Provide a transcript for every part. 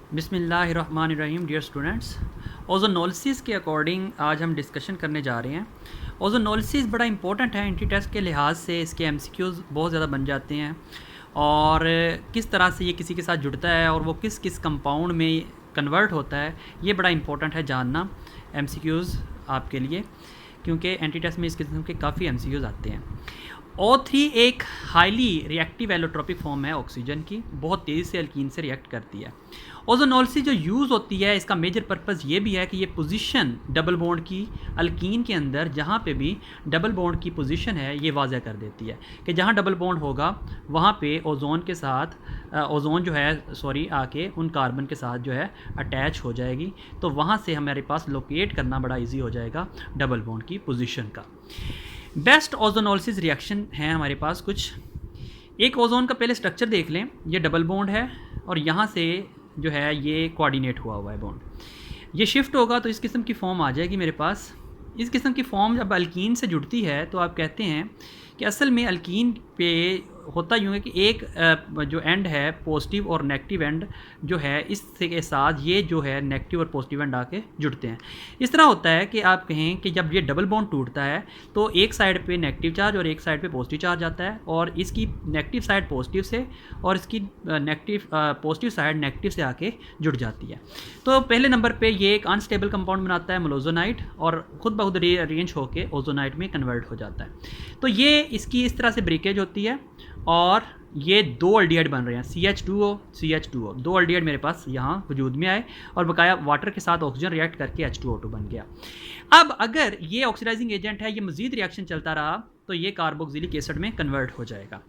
बिस्मिल्लाहिर्रहमानिर्रहीम। Dear students, ozonolysis के according आज हम डिस्कशन करने जा रहे हैं। ओजोनोलिसिस बड़ा इंपॉर्टेंट है एंटी टेस्ट के लिहाज से, इसके एमसीक्यूज़ बहुत ज़्यादा बन जाते हैं और किस तरह से ये किसी के साथ जुड़ता है और वो किस किस कंपाउंड में कन्वर्ट होता है, ये बड़ा इंपॉर्टेंट है जानना एमसीक्यूज़ आपके लिए, क्योंकि एंटी टेस्ट में इस किस्म के काफ़ी एमसीक्यूज़ आते हैं। O3 एक हाईली रिएक्टिव एलोट्रोपिक फॉर्म है ऑक्सीजन की, बहुत तेज़ी से अल्कीन से रिएक्ट करती है। ओजोनोलिसिस जो यूज़ होती है, इसका मेजर पर्पज़ ये भी है कि ये पोजीशन डबल बॉन्ड की अल्कीन के अंदर जहाँ पे भी डबल बॉन्ड की पोजीशन है ये वाज़ह कर देती है कि जहाँ डबल बॉन्ड होगा वहाँ पे ओजोन के साथ ओजोन जो है आके उन कार्बन के साथ जो है अटैच हो जाएगी, तो वहाँ से हमारे पास लोकेट करना बड़ा ईजी हो जाएगा डबल बॉन्ड की पोजीशन का। बेस्ट ओजोनोलिसिस रिएक्शन है हमारे पास कुछ। एक ओजोन का पहले स्ट्रक्चर देख लें, ये डबल बॉन्ड है और यहाँ से जो है ये कोऑर्डिनेट हुआ है बॉन्ड, ये शिफ्ट होगा तो इस किस्म की फॉर्म आ जाएगी मेरे पास। इस किस्म की फॉर्म जब अल्कीन से जुड़ती है तो आप कहते हैं कि असल में अल्कीन पे होता यूँ है कि एक जो एंड है पॉजिटिव और नेगेटिव एंड जो है इससे के साथ ये जो है नेगेटिव और पॉजिटिव एंड आके जुड़ते हैं। इस तरह होता है कि आप कहें कि जब ये डबल बॉन्ड टूटता है तो एक साइड पे नेगेटिव चार्ज और एक साइड पे पॉजिटिव चार्ज आता है और इसकी नेगेटिव साइड पॉजिटिव से और इसकी पॉजिटिव साइड नेगेटिव से आके जुड़ जाती है। तो पहले नंबर पे ये एक अनस्टेबल कंपाउंड बनाता है मोलोजोनाइट और ख़ुद ब खुद रीअरेंज होकर ओजोनाइट में कन्वर्ट हो जाता है। तो ये इसकी इस तरह से ब्रेकेज होती है और ये दो अल्डिहाइड बन रहे हैं CH2O CH2O, दो अल्डिहाइड मेरे पास यहाँ वजूद में आए और बकाया वाटर के साथ ऑक्सीजन रिएक्ट करके H2O2 बन गया। अब अगर ये ऑक्सीडाइजिंग एजेंट है, ये मज़ीद रिएक्शन चलता रहा तो ये कार्बोक्सिलिक एसिड में कन्वर्ट हो जाएगा।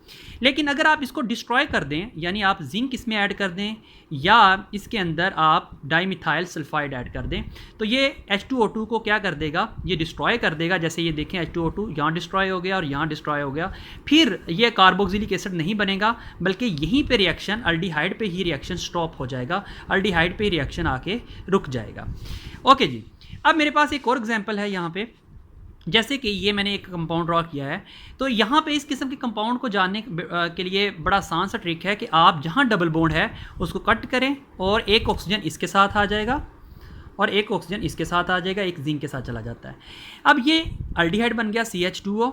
लेकिन अगर आप इसको डिस्ट्रॉय कर दें, यानी आप जिंक इसमें ऐड कर दें या इसके अंदर आप डाईमिथाइल सल्फाइड ऐड कर दें, तो ये H2O2 को क्या कर देगा, ये डिस्ट्रॉय कर देगा। जैसे ये देखें H2O2 यहाँ डिस्ट्रॉय हो गया और यहाँ डिस्ट्रॉय हो गया, फिर ये कार्बोक्सिलिक एसिड नहीं बनेगा बल्कि यहीं पे रिएक्शन अल्डिहाइड पे ही रिएक्शन स्टॉप हो जाएगा, अल्डिहाइड पे रिएक्शन आके रुक जाएगा। ओके जी, अब मेरे पास एक और एग्जांपल है यहाँ पे। जैसे कि ये मैंने एक कंपाउंड ड्रॉ किया है, तो यहाँ पे इस किस्म के कंपाउंड को जानने के लिए बड़ा आसान सा ट्रिक है कि आप जहाँ डबल बॉन्ड है उसको कट करें और एक ऑक्सीजन इसके साथ आ जाएगा और एक ऑक्सीजन इसके साथ आ जाएगा, एक जिंक के साथ चला जाता है। अब ये अल्डिहाइड बन गया CH2O,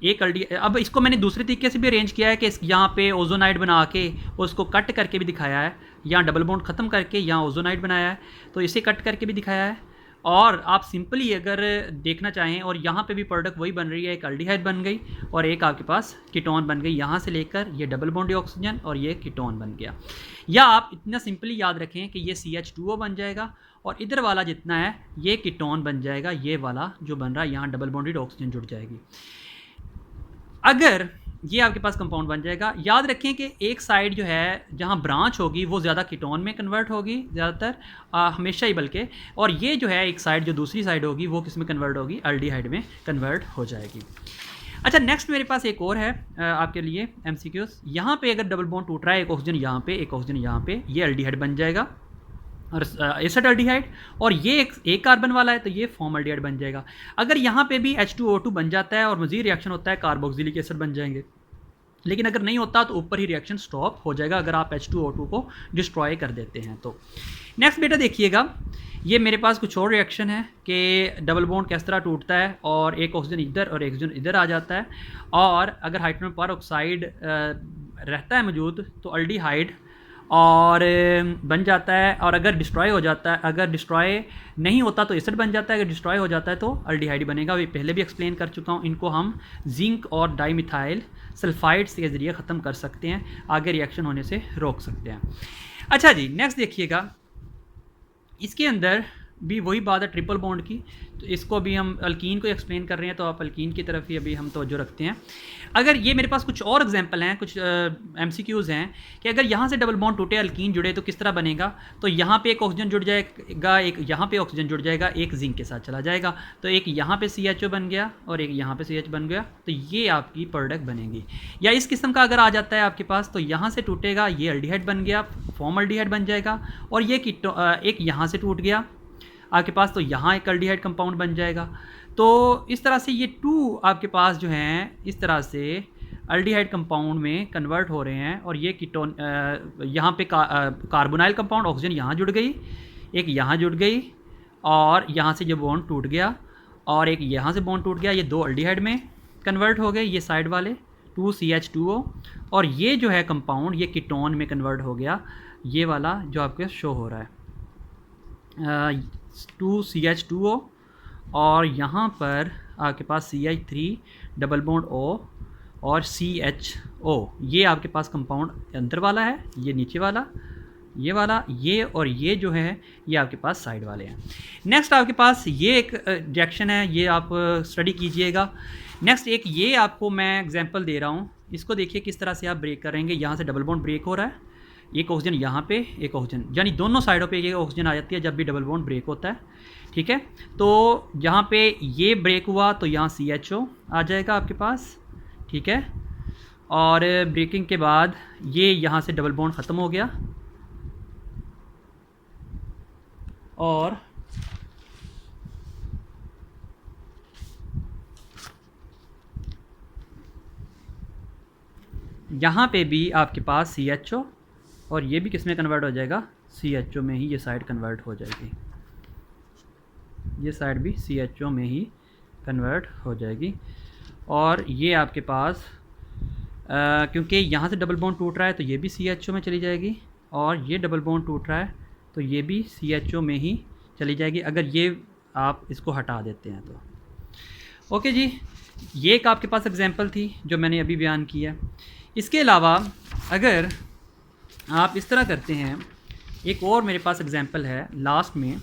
एक अब इसको मैंने दूसरे तरीके से भी अरेंज किया है कि यहाँ पे ओजोनाइड बना के उसको कट करके भी दिखाया है, यहाँ डबल बॉन्ड ख़त्म करके यहाँ ओजोनाइड बनाया है, तो इसे कट करके भी दिखाया है। और आप सिंपली अगर देखना चाहें और यहाँ पे भी प्रोडक्ट वही बन रही है, एक अल्डिहाइड बन गई और एक आपके पास कीटोन बन गई, यहाँ से लेकर ये डबल बॉन्ड ऑक्सीजन और ये कीटोन बन गया। या आप इतना सिंपली याद रखें कि ये CH2O बन जाएगा और इधर वाला जितना है ये कीटोन बन जाएगा, ये वाला जो बन रहा है यहाँ डबल बॉन्डेड ऑक्सीजन जुड़ जाएगी। अगर ये आपके पास कंपाउंड बन जाएगा। याद रखें कि एक साइड जो है जहाँ ब्रांच होगी वो ज़्यादा कीटोन में कन्वर्ट होगी ज़्यादातर, हमेशा ही बल्कि, और ये जो है एक साइड जो दूसरी साइड होगी वो किस में कन्वर्ट होगी, अल्डिहाइड में कन्वर्ट हो जाएगी। अच्छा, नेक्स्ट मेरे पास एक और है आपके लिए MCQs। यहाँ पे अगर डबल बॉन्ड टूट रहा है, एक ऑक्सीजन यहाँ पे एक ऑक्सीजन यहाँ पे, ये अल्डिहाइड बन जाएगा और एसिड अल्डिहाइड, और ये एक कार्बन वाला है तो ये फॉर्मल्डिहाइड बन जाएगा। अगर यहाँ पे भी H2O2 बन जाता है और मज़ीद रिएक्शन होता है कार्बोक्सिलिक एसिड बन जाएंगे, लेकिन अगर नहीं होता तो ऊपर ही रिएक्शन स्टॉप हो जाएगा अगर आप H2O2 को डिस्ट्रॉय कर देते हैं तो। नेक्स्ट बेटा देखिएगा, ये मेरे पास कुछ और रिएक्शन है कि डबल बॉन्ड किस तरह टूटता है और एक ऑक्सीजन इधर और एक ऑक्सीजन इधर आ जाता है, और अगर हाइड्रोजन पर ऑक्साइड रहता है मौजूद तो अल्डिहाइड और बन जाता है, और अगर डिस्ट्रॉय हो जाता है, अगर डिस्ट्रॉय नहीं होता तो एसिड बन जाता है, अगर डिस्ट्रॉय हो जाता है तो अल्डिहाइड बनेगा। ये पहले भी एक्सप्लेन कर चुका हूँ। इनको हम जिंक और डाईमिथाइल सल्फाइड्स के ज़रिए ख़त्म कर सकते हैं, आगे रिएक्शन होने से रोक सकते हैं। अच्छा जी, नेक्स्ट देखिएगा, इसके अंदर भी वही बात है ट्रिपल बॉन्ड की, तो इसको भी हम अल्कीन को एक्सप्लेन कर रहे हैं तो आप अल्कीन की तरफ ही अभी हम तवज्जो रखते हैं। अगर ये मेरे पास कुछ और एग्जांपल हैं, कुछ MCQs हैं कि अगर यहाँ से डबल बॉन्ड टूटे, अल्कीन जुड़े तो किस तरह बनेगा, तो यहाँ पे एक ऑक्सीजन जुड़ जाएगा, एक यहाँ पे ऑक्सीजन जुड़ जाएगा, एक जिंक के साथ चला जाएगा, तो एक यहाँ पे CHO बन गया और एक यहाँ पे CH बन गया, तो ये आपकी प्रोडक्ट बनेगी। या इस किस्म का अगर आ जाता है आपके पास, तो यहाँ से टूटेगा, ये अल्डिहाइड बन गया, फॉर्मल्डिहाइड बन जाएगा, और ये एक यहाँ से टूट गया आपके पास, तो यहाँ एक अल्डिहाइड कंपाउंड बन जाएगा। तो इस तरह से ये टू आपके पास जो हैं इस तरह से अल्डिहाइड कंपाउंड में कन्वर्ट हो रहे हैं और ये कीटोन यहाँ पे कार्बोनाइल कंपाउंड ऑक्सीजन यहाँ जुड़ गई, एक यहाँ जुड़ गई और यहाँ से जो बॉन्ड टूट गया और एक यहाँ से बॉन्ड टूट गया, ये दो अल्डिहाइड में कन्वर्ट हो गए, ये साइड वाले 2CH2O, और ये जो है कंपाउंड ये कीटोन में कन्वर्ट हो गया, ये वाला जो आपके शो हो रहा है 2CH2O, और यहाँ पर आपके पास CH3 डबल बॉन्ड O और CHO, ये आपके पास कंपाउंड अंदर वाला है, ये नीचे वाला, ये वाला, ये और ये जो है ये आपके पास साइड वाले हैं। नेक्स्ट आपके पास ये एक रिएक्शन है, ये आप स्टडी कीजिएगा। नेक्स्ट एक ये आपको मैं एग्जांपल दे रहा हूँ, इसको देखिए किस तरह से आप ब्रेक करेंगे। यहाँ से डबल बॉन्ड ब्रेक हो रहा है, एक ऑक्सीजन यहाँ पे, एक ऑक्सीजन, यानी दोनों साइडों पे एक ऑक्सीजन आ जाती है जब भी डबल बॉन्ड ब्रेक होता है, ठीक है। तो यहाँ पे ये ब्रेक हुआ तो यहाँ CHO आ जाएगा आपके पास, ठीक है। और ब्रेकिंग के बाद ये यहाँ से डबल बॉन्ड ख़त्म हो गया और यहाँ पे भी आपके पास CHO, और ये भी किस में कन्वर्ट हो जाएगा, CHO में ही, ये साइड कन्वर्ट हो जाएगी, ये साइड भी CHO में ही कन्वर्ट हो जाएगी। और ये आपके पास क्योंकि यहाँ से डबल बॉन्ड टूट रहा है तो ये भी CHO में चली जाएगी, और ये डबल बॉन्ड टूट रहा है तो ये भी CHO में ही चली जाएगी, अगर ये आप इसको हटा देते हैं तो। ओके जी, ये एक आपके पास एग्जांपल थी जो मैंने अभी बयान किया। इसके अलावा अगर आप इस तरह करते हैं, एक और मेरे पास एग्जांपल है लास्ट में,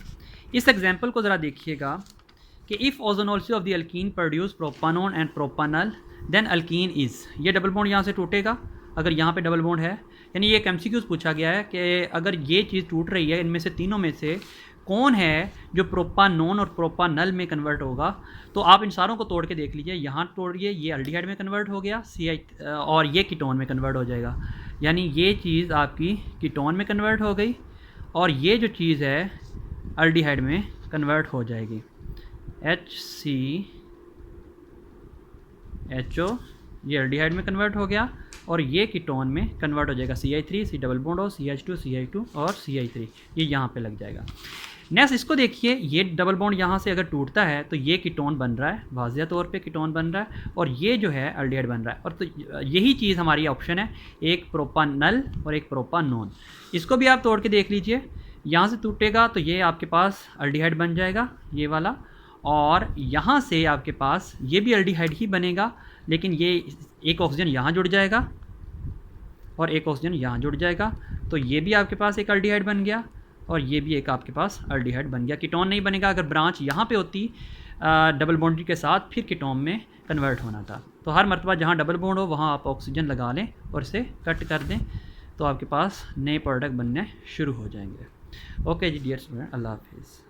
इस एग्जांपल को ज़रा देखिएगा कि if ozonolysis of the alkene produce propanone and propanal then alkene is, ये डबल बॉन्ड यहाँ से टूटेगा, अगर यहाँ पे डबल बॉन्ड है, यानी ये एक MCQ पूछा गया है कि अगर ये चीज़ टूट रही है, इनमें से तीनों में से कौन है जो प्रोपानोन और प्रोपानल में कन्वर्ट होगा। तो आप इन सारों को तोड़ के देख लीजिए, यहाँ तोड़िए, ये अल्डिहाइड में कन्वर्ट हो गया और ये कीटोन में कन्वर्ट हो जाएगा, यानी ये चीज़ आपकी कीटोन में कन्वर्ट हो गई और ये जो चीज़ है अल्डिहाइड में कन्वर्ट हो जाएगी, HCHO, ये अल्डिहाइड में कन्वर्ट हो गया और ये कीटोन में कन्वर्ट हो जाएगा, CH3 C डबल बॉन्ड हो, CH2 CH2 और CH3, ये यहाँ पे लग जाएगा। नेक्स्ट इसको देखिए, ये डबल बॉन्ड यहाँ से अगर टूटता है तो ये कीटोन बन रहा है, वाज़िया तौर पे कीटोन बन रहा है, और ये जो है अल्डिहाइड बन रहा है, और तो यही चीज़ हमारी ऑप्शन है, एक प्रोपानल और एक प्रोपानोन। इसको भी आप तोड़ के देख लीजिए, यहाँ से टूटेगा तो ये आपके पास अल्डिहाइड बन जाएगा, ये वाला, और यहाँ से आपके पास ये भी अल्डिहाइड ही बनेगा, लेकिन ये एक ऑक्सीजन यहाँ जुड़ जाएगा और एक ऑक्सीजन यहाँ जुड़ जाएगा, तो ये भी आपके पास एक अल्डिहाइड बन गया और ये भी एक आपके पास अल्डिहाइड बन गया। कीटोन नहीं बनेगा, अगर ब्रांच यहाँ पे होती डबल बॉन्ड के साथ फिर कीटोन में कन्वर्ट होना था। तो हर मरतबा जहाँ डबल बॉन्ड हो वहाँ आप ऑक्सीजन लगा लें और इसे कट कर दें, तो आपके पास नए प्रोडक्ट बनने शुरू हो जाएंगे। ओके जी डियर स्टूडेंट, अल्लाह हाफिज़।